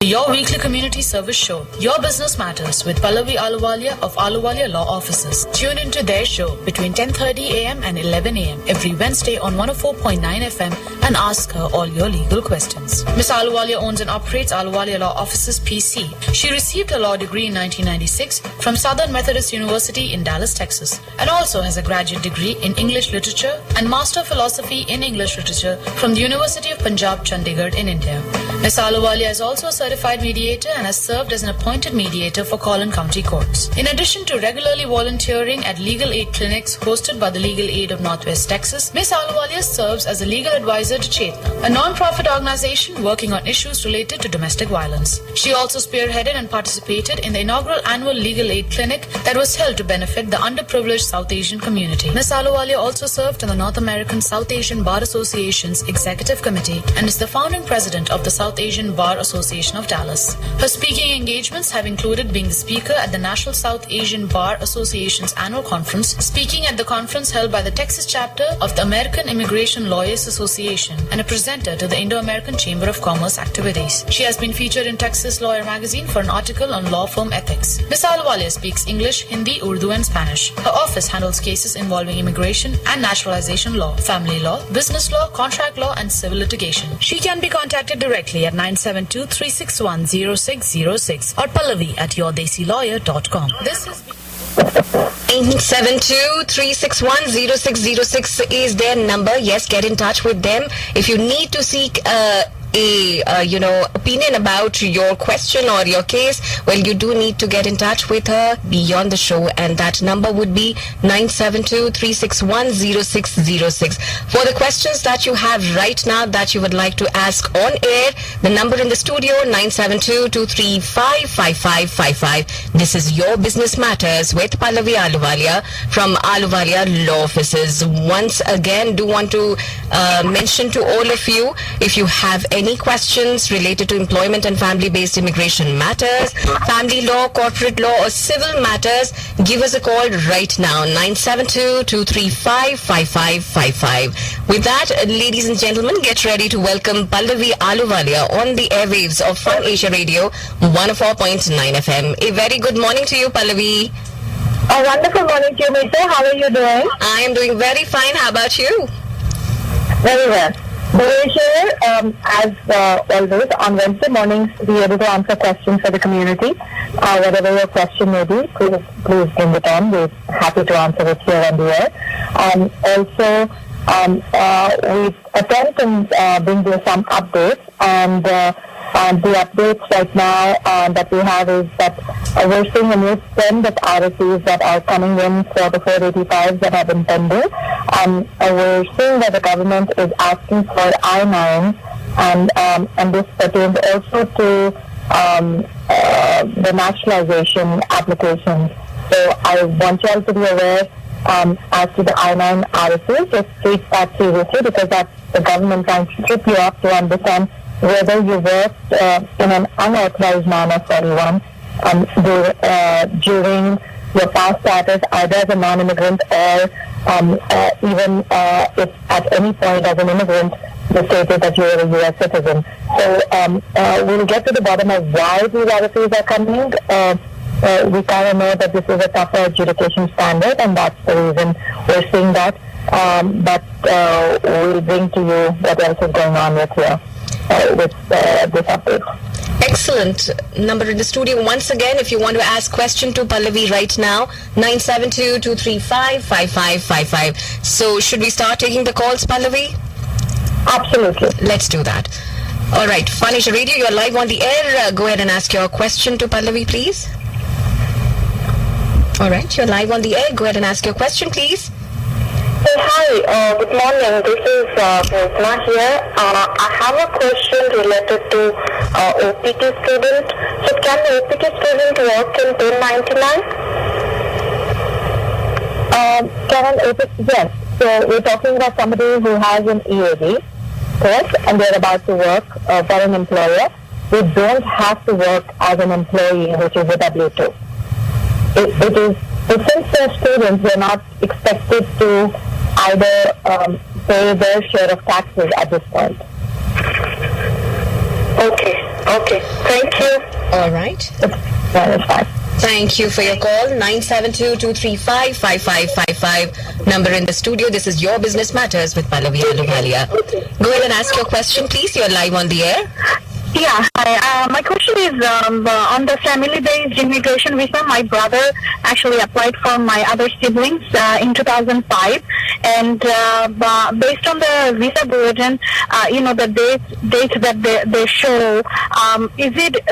Your weekly community service show, Your Business Matters with Pallavi Ahluwalia of Ahluwalia Law Offices. Tune into their show between 10:30 a.m. and 11 a.m. every Wednesday on 104.9 FM and ask her all your legal questions. Ms. Ahluwalia owns and operates Ahluwalia Law Offices PC. She received her law degree in 1996 from Southern Methodist University in Dallas, Texas, and also has a graduate degree in English Literature and Master of Philosophy in English Literature from the University of Punjab, Chandigarh in India. Ms. Ahluwalia is also a certified mediator and has served as an appointed mediator for Collin County Courts. In addition to regularly volunteering at legal aid clinics hosted by the Legal Aid of Northwest Texas, Ms. Ahluwalia serves as a legal advisor to Chetna, a non-profit organization working on issues related to domestic violence. She also spearheaded and participated in the inaugural annual legal aid clinic that was held to benefit the underprivileged South Asian community. Ms. Ahluwalia also served on the North American South Asian Bar Association's Executive Committee and is the founding president of the South Asian Bar Association of Dallas. Her speaking engagements have included being the speaker at the National South Asian Bar Association's annual conference, speaking at the conference held by the Texas chapter of the American Immigration Lawyers Association, and a presenter to the Indo-American Chamber of Commerce activities. She has been featured in Texas Lawyer magazine for an article on law firm ethics. Ms. Ahluwalia speaks English, Hindi, Urdu and Spanish. Her office handles cases involving immigration and naturalization law, family law, business law, contract law and civil litigation. She can be contacted directly at 972-361-0606 or pallavi@yourdesilawyer.com. This is 972-361-0606 is their number. Yes, get in touch with them if you need to seek opinion about your question or your case. Well, you do need to get in touch with her beyond the show, and that number would be 972-361-0606. For the questions that you have right now that you would like to ask on air, the number in the studio 972-235-5555. This is Your Business Matters with Pallavi Ahluwalia from Ahluwalia Law Offices. Once again, do want to mention to all of you, if you have any questions related to employment and family-based immigration matters, family law, corporate law or civil matters, give us a call right now, 972-235-5555. With that, ladies and gentlemen, get ready to welcome Pallavi Ahluwalia on the airwaves of Fun Asia Radio 104.9 FM. A very good morning to you, Pallavi. A wonderful morning to you, Mr. How are you doing? I am doing very fine. How about you? Very well. We're here, as always, on Wednesday mornings to be able to answer questions for the community. Whatever your question may be, please bring it on. We're happy to answer it here on the air. Also, we attempt and bring you some updates, and the updates right now that we have is that we're seeing a new trend of RFEs that are coming in for the 485s that have been pending. We're seeing that the government is asking for I-9, and this pertains also to the naturalization applications. So I want you all to be aware as to the I-9 RFE. Just treat that seriously, because that's the government trying to trip you up to understand whether you worked in an unauthorized manner for anyone during your past status, either as a non-immigrant or even if at any point as an immigrant you stated that you were a U.S. citizen. So we'll get to the bottom of why these RFEs are coming. We kind of know that this is a tougher adjudication standard, and that's the reason we're seeing that. But we'll bring to you what else is going on with here. With this update. Excellent. Number in the studio once again, if you want to ask question to Pallavi right now, 972-235-5555. So should we start taking the calls, Pallavi? Absolutely. Let's do that. All right, Fun Asia Radio, you're live on the air. Go ahead and ask your question to Pallavi, please. All right, you're live on the air. Go ahead and ask your question, please. Hey, hi, good morning. This is Bhosna here. I have a question related to OPT student. So can the OPT student work in 1099? Yes. So we're talking about somebody who has an EAD, correct? And they're about to work for an employer. They don't have to work as an employee, which is a W-2. It is, since they're students, they're not expected to either pay their share of taxes at this point. Okay. Okay. Thank you. All right. That's fine. Thank you for your call. 972-235-5555. Number in the studio. This is Your Business Matters with Pallavi Ahluwalia. Go ahead and ask your question, please. You're live on the air. Yeah, hi. My question is on the family-based immigration visa. My brother actually applied for my other siblings in 2005, and based on the visa bulletin, the dates that they show, is it?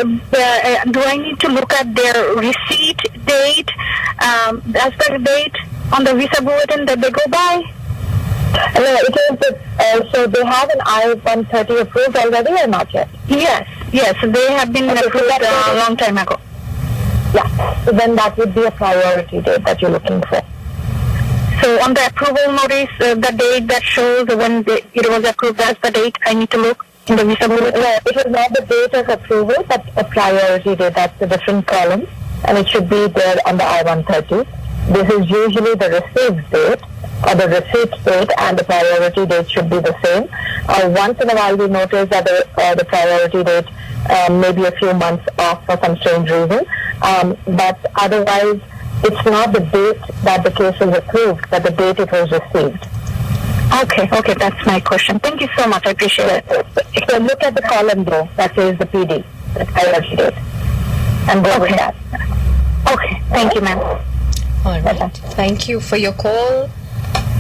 Do I need to look at their receipt date as the date on the visa bulletin that they go by? No, it is. So they have an I-130 approved already or not yet? Yes, they have been approved a long time ago. Yeah, so then that would be a priority date that you're looking for. So on the approval notice, the date that shows when it was approved, that's the date I need to look in the visa bulletin? No, it is not the date of approval, but a priority date. That's a different column, and it should be there on the I-130. This is usually the received date, or the receipt date, and the priority date should be the same. Once in a while we notice that the priority date may be a few months off for some strange reason, but otherwise it's not the date that the case is approved, but the date it was received. Okay, that's my question. Thank you so much, I appreciate it. So look at the column though, that says the PD, the priority date, and go with that. Okay, thank you, ma'am. All right. Thank you for your call.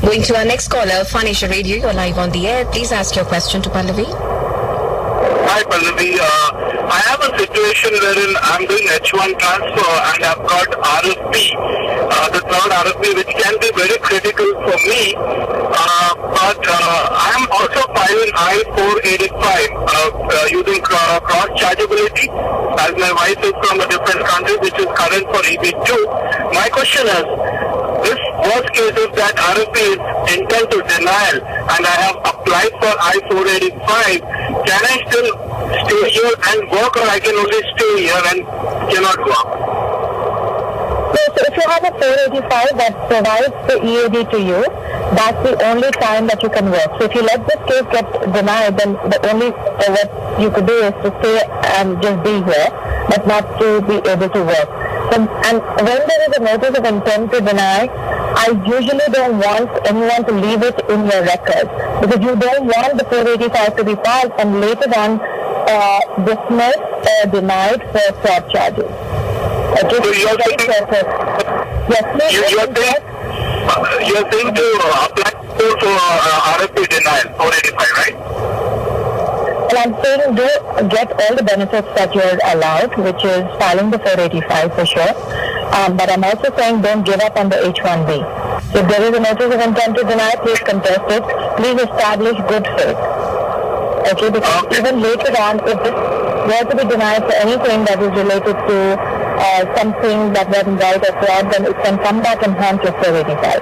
Going to our next caller, Fanisha Radio. You're live on the air. Please ask your question to Pallavi. Hi, Pallavi. I have a situation wherein I'm doing H1 transfer and I've got RFE, the third RFE, which can be very critical for me. But I am also filing I-485 using cross-chargeability, as my wife is from a different country, which is current for EB2. My question is, this worst case is that RFE is intent to denial and I have applied for I-485. Can I still stay here and work, or I can only stay here and cannot work? So if you have a 485 that provides the EAD to you, that's the only time that you can work. So if you let this case get denied, then the only what you could do is to stay and just be here, but not to be able to work. And when there is a notice of intent to deny, I usually don't want anyone to leave it in your records, because you don't want the 485 to be filed and later on dismissed or denied for fraud charges. Okay, so you're saying, yes, you're saying to apply for RFE denial, 485, right? And I'm saying do get all the benefits that you're allowed, which is filing the 485 for sure. But I'm also saying don't give up on the H1B. If there is a notice of intent to deny, please contest it. Please establish good faith. Okay, because even later on, if this were to be denied for anything that is related to something that wasn't right or fraud, then it can come back and haunt your 485.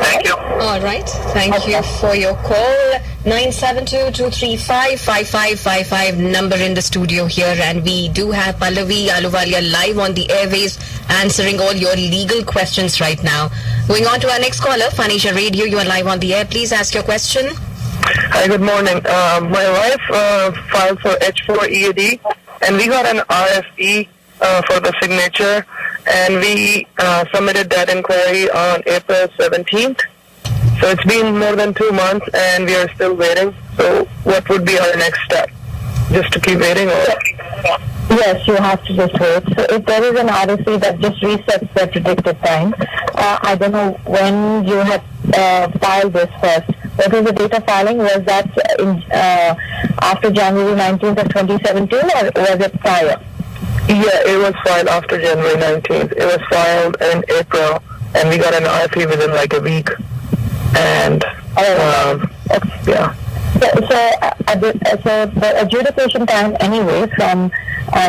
Thank you. All right. Thank you for your call. 972-235-5555 number in the studio here, and we do have Pallavi Ahluwalia live on the airways answering all your legal questions right now. Going on to our next caller, Fanisha Radio. You are live on the air. Please ask your question. Hi, good morning. My wife filed for H4 EAD, and we got an RFE for the signature, and we submitted that inquiry on April 17th. So it's been more than 2 months, and we are still waiting. So what would be our next step? Just to keep waiting? Or? Yes, you have to just wait. So if there is an RFE that just resets the predicted time, I don't know when you had filed this first. What was the date of filing? Was that after January 19th of 2017, or was it prior? Yeah, it was filed after January 19th. It was filed in April, and we got an RFE within like a week. And yeah. So the adjudication time anyway from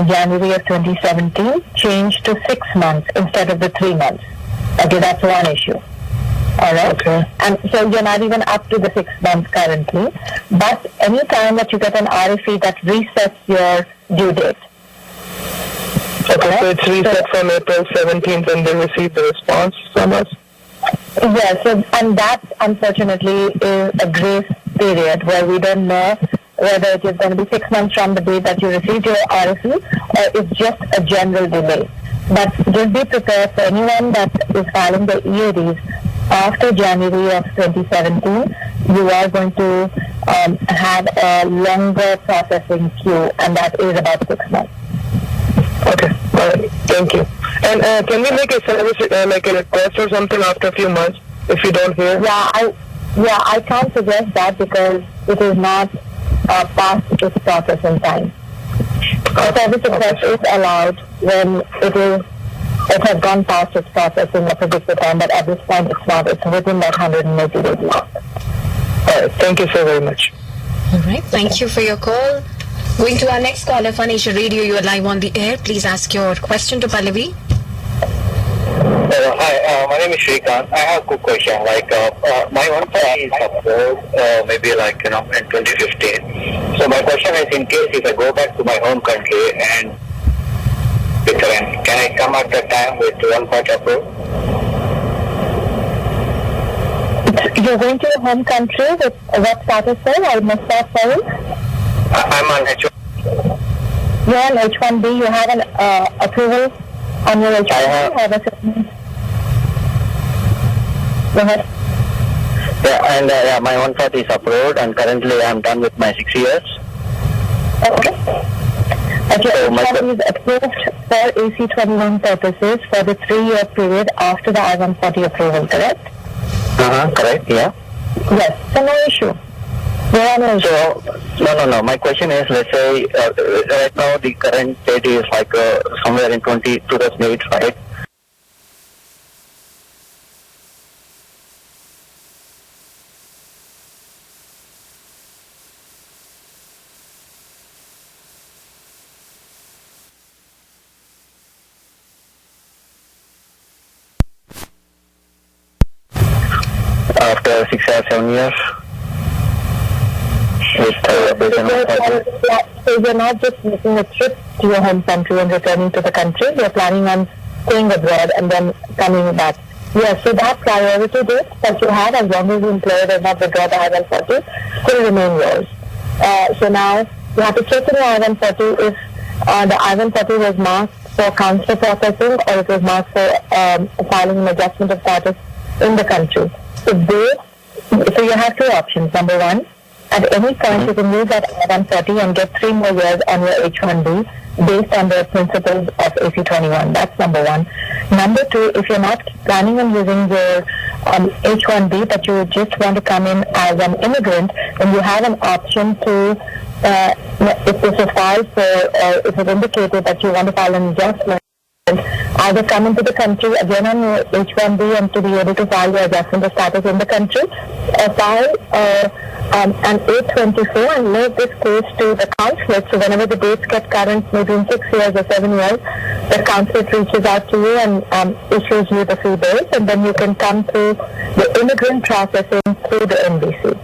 January of 2017 changed to 6 months instead of the 3 months. Okay, that's one issue. All right. Okay. And so you're not even up to the 6 months currently. But any time that you get an RFE that resets your due date. Okay, so it's reset from April 17th, and they received the response from us? Yes, and that unfortunately is a grace period where we don't know whether it is going to be 6 months from the date that you received your RFE or it's just a general delay. But just be prepared for anyone that is filing the EADs after January of 2017, you are going to have a longer processing queue, and that is about 6 months. Okay, all right. Thank you. And can we make a service, like a request or something after a few months if you don't hear? I can't suggest that because it is not past its processing time. A service request is allowed when it has gone past its processing a particular time, but at this point it's not. It's within that 180 days mark. All right. Thank you so very much. All right. Thank you for your call. Going to our next caller, Fun Asia Radio. You are live on the air. Please ask your question to Pallavi. Hi, my name is Shrikant. I have a quick question. Like, my one family is abroad, maybe like, in 2015. So my question is, in case if I go back to my home country and return, can I come at that time with one part approved? You're going to your home country with what status, sir? I missed that, sorry. I'm on H1. You're on H1B. You have an approval on your H1B? I have. Go ahead. Yeah, and my one part is approved, and currently I'm done with my 6 years. Okay. But your H1B is approved for AC21 purposes for the 3-year period after the I-140 approval, correct? Correct, yeah. Yes, so no issue. So, no. My question is, let's say, right now the current date is like somewhere in 2008, right? After 6 or 7 years. So you're not just making a trip to your home country and returning to the country, you're planning on staying abroad and then coming back. Yes, so that priority date that you have, as long as the employer does not withdraw the I-140, still remain yours. So now you have to check in your I-140 if the I-140 was marked for consular processing or it was marked for filing an adjustment of status in the country. So you have 2 options. Number one, at any point you can use that I-140 and get 3 more years on your H1B based on the principles of AC21. That's number one. Number 2, if you're not planning on using your H1B, but you just want to come in as an immigrant, then you have an option to, if this is filed for, if it indicated that you want to file an adjustment, either come into the country again on your H1B and to be able to file your adjustment of status in the country, or file an 824 and make this case to the consulate. So whenever the dates get current, maybe in 6 years or 7 years, the consulate reaches out to you and issues you the free bills, and then you can come through the immigrant processing through the NBC.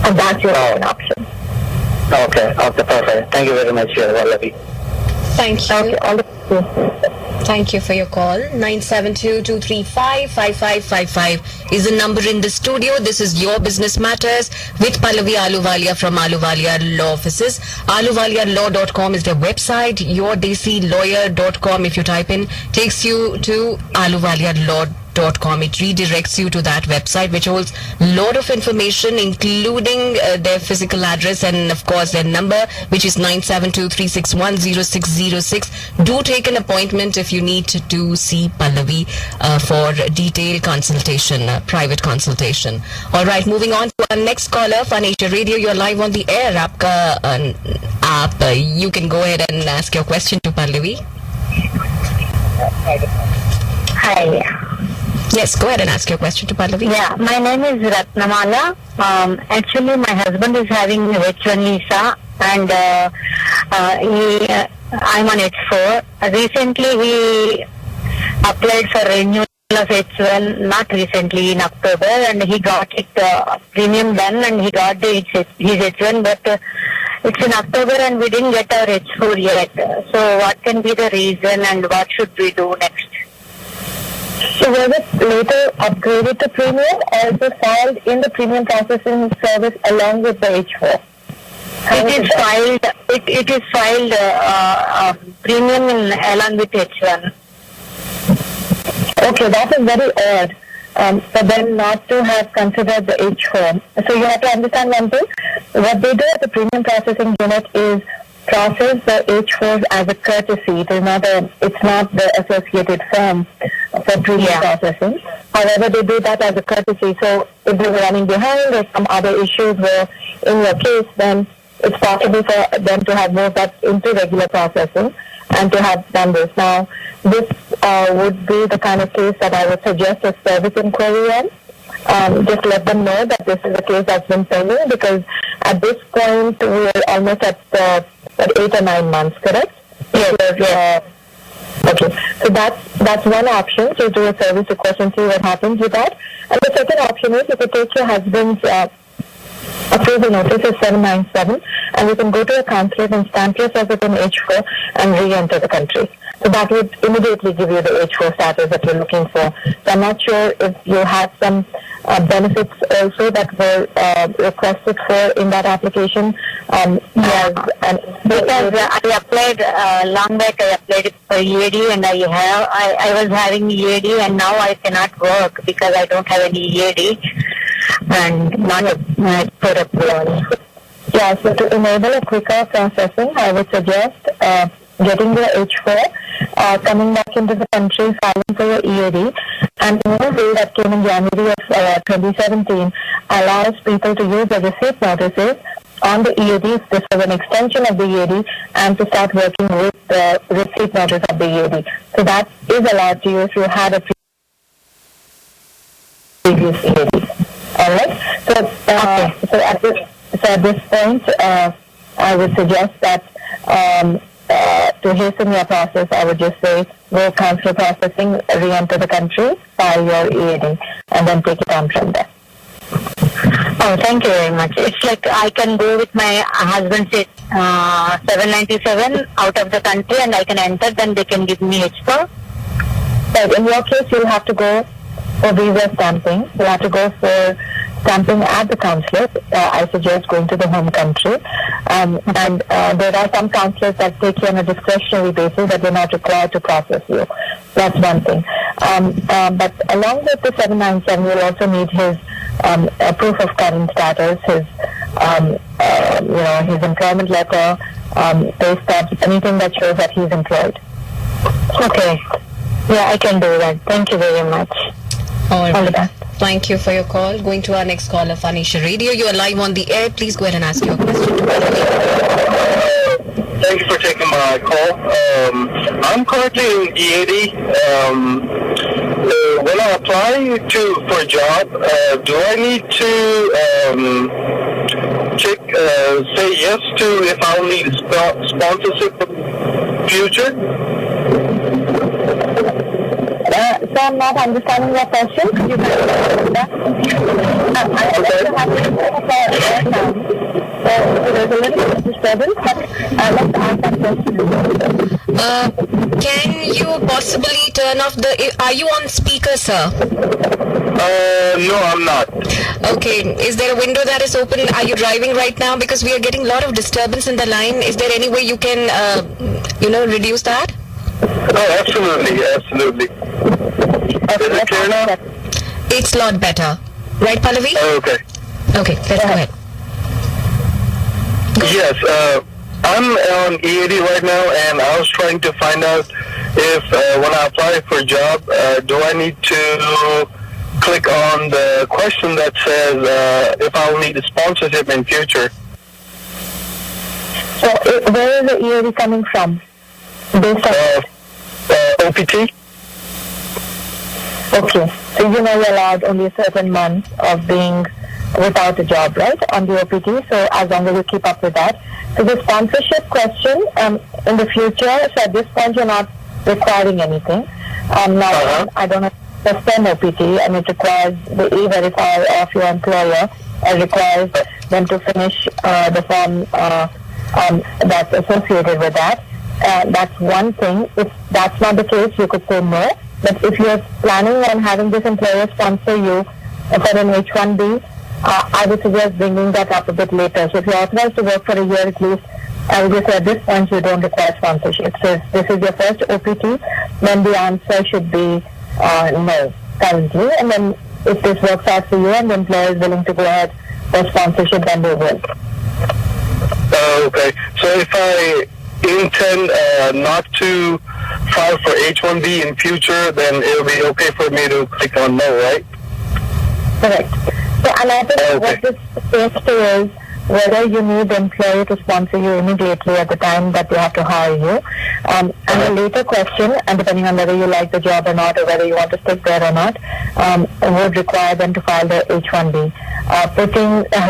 And that's your own option. Okay, perfect. Thank you very much, Vallavi. Thank you. Okay, all the Thank you for your call. 972-235-5555 is the number in the studio. This is Your Business Matters with Pallavi Ahluwalia from Ahluwalia Law Offices. AhluwaliaLaw.com is their website. YourDCLawyer.com, if you type in, takes you to AhluwaliaLaw.com. It redirects you to that website, which holds a lot of information, including their physical address and, of course, their number, which is 972-361-0606. Do take an appointment if you need to see Pallavi for detailed consultation, private consultation. All right, moving on to our next caller, Fun Asia Radio. You're live on the air. You can go ahead and ask your question to Pallavi. Hi. Yes, go ahead and ask your question to Pallavi. Yeah, my name is Ratnamala. Actually, my husband is having a H1 visa and I'm on H4. Recently, he applied for renewal of H1, not recently, in October, and he got it premium done and he got his H1, but it's in October and we didn't get our H4 yet. So what can be the reason and what should we do next? So was it later upgraded to premium or it was filed in the premium processing service along with the H4? It is filed. It is filed premium along with H1. Okay, that is very odd. For them not to have considered the H4. So you have to understand one thing. What they do at the premium processing unit is process the H4s as a courtesy. It's not the associated firm for premium processing. However, they do that as a courtesy. So if they're running behind or some other issues where in your case, then it's possible for them to have moved that into regular processing and to have done this. Now, this would be the kind of case that I would suggest a service inquiry on. Just let them know that this is a case that's been pending, because at this point we're almost at 8 or 9 months, correct? Yes. Okay, so that's one option. So do a service request and see what happens with that. And the second option is you could take your husband's approval notice is 797, and you can go to a consulate and stamp yourself with an H4 and re-enter the country. So that would immediately give you the H4 status that you're looking for. So I'm not sure if you have some benefits also that were requested for in that application. Yes, and because I applied long back, I applied for EAD, and I was having EAD, and now I cannot work because I don't have any EAD and not for approval. Yeah, so to enable a quicker processing, I would suggest getting your H4, coming back into the country, filing for your EAD, and the new bill that came in January of 2017 allows people to use the receipt notices on the EAD. This was an extension of the EAD, and to start working with the receipt notice of the EAD. So that is allowed to you if you had a previous EAD. All right. So at this point, I would suggest that to hasten your process, I would just say go consular processing, re-enter the country, file your EAD, and then take it on from there. Oh, thank you very much. It's like I can go with my husband's 797 out of the country, and I can enter, then they can give me H4. Right. In your case, you'll have to go for visa stamping. You'll have to go for stamping at the consulate. I suggest going to the home country. And there are some consulates that take you on a discretionary basis that they're not required to process you. That's one thing. But along with the 797, you'll also need his proof of current status, his his employment letter, pay stubs, anything that shows that he's employed. Okay. Yeah, I can do that. Thank you very much. All the right. best. Thank you for your call. Going to our next caller, Fanisha Radio. You are live on the air. Please go ahead and ask your question. Thank you for taking my call. I'm currently in EAD. When I apply for a job, do I need to say yes to if I'll need sponsorship in the future? So I'm not understanding your question. Could you clarify that? There's a little bit of disturbance, but let's ask that question. Can you possibly turn off the... Are you on speaker, sir? No, I'm not. Okay. Is there a window that is open? Are you driving right now? Because we are getting a lot of disturbance in the line. Is there any way you can, reduce that? Oh, absolutely. Is it clear now? It's a lot better. Right, Pallavi? Oh, okay. Okay, let's go ahead. Yes, I'm on EAD right now, and I was trying to find out if when I apply for a job, do I need to click on the question that says if I'll need a sponsorship in future? So where is the EAD coming from? Based on OPT? Okay, so you're allowed only a certain month of being without a job, right, on the OPT, so as long as you keep up with that. So the sponsorship question, in the future, so at this point you're not requiring anything. Now, I don't have the STEM OPT, and it requires the e-verifier of your employer, and requires them to finish the form that's associated with that. That's one thing. If that's not the case, you could say no. But if you're planning on having this employer sponsor you for an H-1B, I would suggest bringing that up a bit later. So if you're authorized to work for a year at least, I would just say at this point you don't require sponsorship. So if this is your first OPT, then the answer should be no currently. And then if this works out for you and the employer is willing to go ahead for sponsorship, then they will. Okay. So if I intend not to file for H-1B in future, then it'll be okay for me to click on no, right? Correct. So, and I think what this speaks to is whether you need the employer to sponsor you immediately at the time that they have to hire you. And a later question, and depending on whether you like the job or not, or whether you want to stick there or not, would require them to file their H-1B.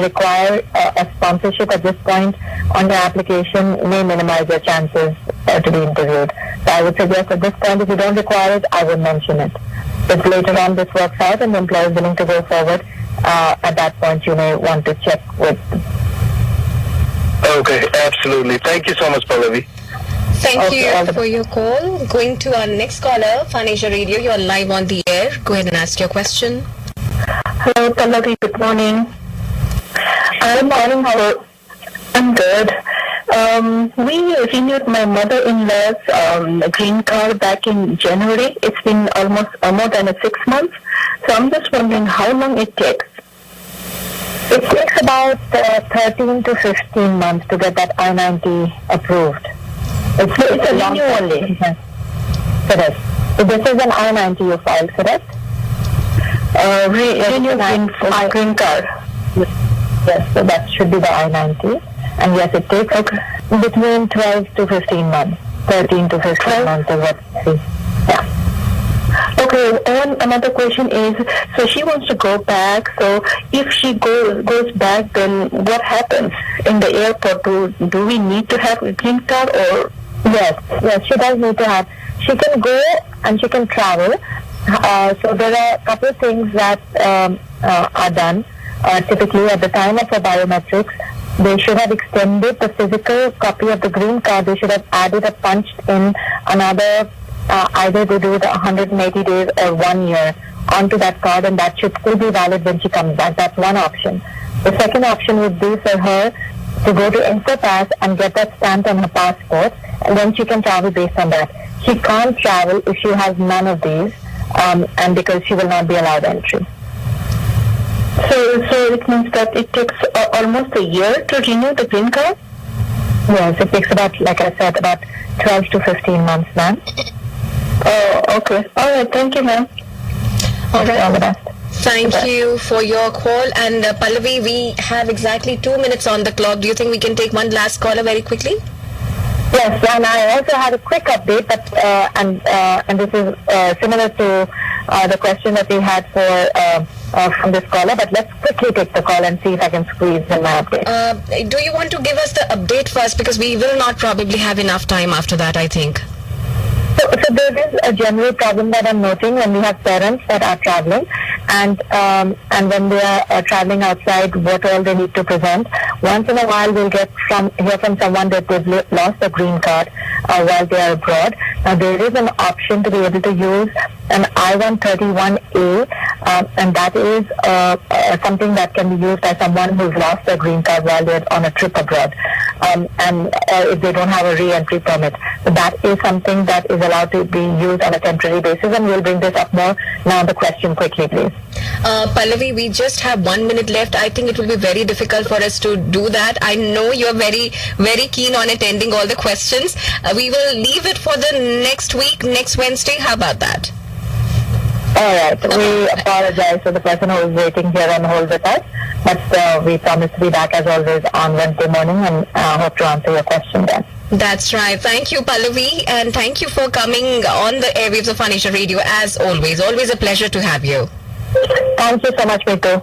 Require a sponsorship at this point on the application may minimize your chances to be interviewed. So I would suggest at this point, if you don't require it, I would mention it. If later on this works out and the employer is willing to go forward, at that point you may want to check with. Okay, absolutely. Thank you so much, Pallavi. Thank you for your call. Going to our next caller, Fun Asia Radio. You're live on the air. Go ahead and ask your question. Hello, Pallavi. Good morning. Good morning. How? I'm good. We renewed my mother-in-law's green card back in January. It's been almost more than 6 months. So I'm just wondering how long it takes. It takes about 13 to 15 months to get that I-90 approved. It's a long only. Correct. So this is an I-90 you filed, correct? Renewed green card. Yes, so that should be the I-90. And yes, it takes between 12 to 15 months. 13 to 15 months is what it is. Yeah. Okay, and another question is, so she wants to go back, so if she goes back, then what happens in the airport? Do we need to have a green card or? Yes, she does need to have. She can go and she can travel. So there are a couple of things that are done. Typically at the time of her biometrics, they should have extended the physical copy of the green card. They should have added or punched in another, either they do it 180 days or 1 year onto that card, and that should still be valid when she comes back. That's one option. The second option would be for her to go to InfoPass and get that stamped on her passport, and then she can travel based on that. She can't travel if she has none of these, and because she will not be allowed entry. So it means that it takes almost a year to renew the green card? Yes, it takes about, like I said, about 12 to 15 months, ma'am. Oh, okay. All right, thank you, ma'am. All right. All the best. Thank you for your call. And Pallavi, we have exactly 2 minutes on the clock. Do you think we can take one last caller very quickly? Yes, and I also had a quick update, but and this is similar to the question that we had from this caller, but let's quickly take the call and see if I can squeeze in my update. Do you want to give us the update first? Because we will not probably have enough time after that, I think. So there is a general problem that I'm noting when we have parents that are traveling, and when they are traveling outside, what all they need to present. Once in a while, we'll hear from someone that they've lost a green card while they are abroad. Now, there is an option to be able to use an I-131A, and that is something that can be used by someone who's lost their green card while they're on a trip abroad, and if they don't have a re-entry permit. So that is something that is allowed to be used on a temporary basis, and we'll bring this up more. Now the question quickly, please. Pallavi, we just have 1 minute left. I think it will be very difficult for us to do that. I know you're very, very keen on attending all the questions. We will leave it for the next week, next Wednesday. How about that? All right. We apologize to the person who is waiting here on hold with us, but we promise to be back as always on Wednesday morning, and hope to answer your question then. That's right. Thank you, Pallavi, and thank you for coming on the airwaves of Fun Asia Radio as always. Always a pleasure to have you. Thank you so much, Mitu.